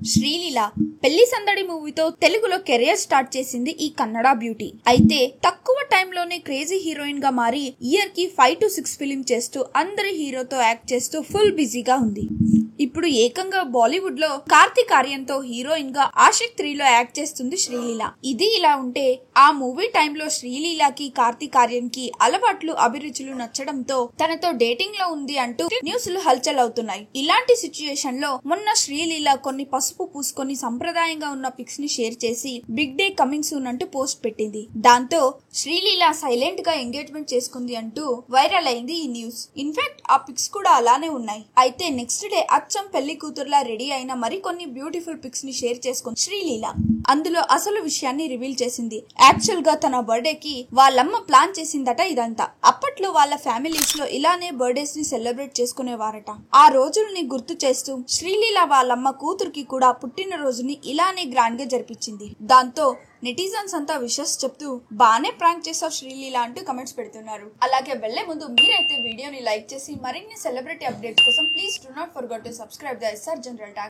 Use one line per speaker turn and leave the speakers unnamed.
శ్రీలీల పెళ్లి సందడి మూవీతో తెలుగులో కెరియర్ స్టార్ట్ చేసింది ఈ కన్నడ బ్యూటీ. అయితే తక్కువ టైంలోనే క్రేజీ హీరోయిన్ గా మారి ఇయర్ కి 5 to 6 ఫిలిం చేస్తూ అందరి హీరోతో యాక్ట్ చేస్తూ ఫుల్ బిజీగా ఉంది. ఇప్పుడు ఏకంగా బాలీవుడ్ లో కార్తీక్ ఆర్యన్తో హీరోయిన్ గా ఆషిక్ 3 లో యాక్ట్ చేస్తుంది శ్రీలీల. ఇది ఇలా ఉంటే ఆ మూవీ టైంలో శ్రీలీలకి కార్తీక్ ఆర్యన్ కి అలవాట్లు అభిరుచులు నచ్చడంతో తనతో డేటింగ్ లో ఉంది అంటూ న్యూస్లు హల్చల్ అవుతున్నాయి. ఇలాంటి సిచ్యుయేషన్ లో మొన్న శ్రీలీల కొన్ని పసుపు పూసుకొని సంప్రదాయంగా ఉన్న పిక్స్ ని షేర్ చేసి బిగ్ డే కమింగ్ సూన్ అంటూ పోస్ట్ పెట్టింది. దాంతో శ్రీలీల సైలెంట్ గా ఎంగేజ్మెంట్ చేసుకుంది అంటూ వైరల్ అయింది ఈ న్యూస్. ఇన్ఫాక్ట్ ఆ పిక్స్ కూడా అలానే ఉన్నాయి. అయితే నెక్స్ట్ డే అచ్చం పెళ్లి కూతురులా రెడీ అయిన మరికొన్ని బ్యూటిఫుల్ పిక్స్ ని షేర్ చేసుకుంది శ్రీలీల. అందులో అసలు విషయాన్ని రివీల్ చేసింది. యాక్చువల్ గా తన బర్త్డే కి వాళ్ళమ్మ ప్లాన్ చేసిందట ఇదంతా. అప్పట్లో వాళ్ళ ఫ్యామిలీస్ లో ఇలానే బర్త్డేస్ ని సెలబ్రేట్ చేసుకునేవారట. ఆ రోజుల్ని గుర్తు చేస్తూ శ్రీలీల వాళ్ళమ్మ కూతురికి కూడా పుట్టినరోజుని ఇలానే గ్రాండ్ గా జరిపించింది. దాంతో నెటిజన్స్ అంతా విషెస్ చెప్తూ బానే ప్రాంక్ చేసావు శ్రీలీల అంటూ కమెంట్స్ పెడుతున్నారు. అలాగే వెళ్లే ముందు మీరైతే వీడియోని లైక్ చేసి మరిన్ని సెలబ్రిటీ అప్డేట్స్ కోసం please do not forget to subscribe the SR general talk.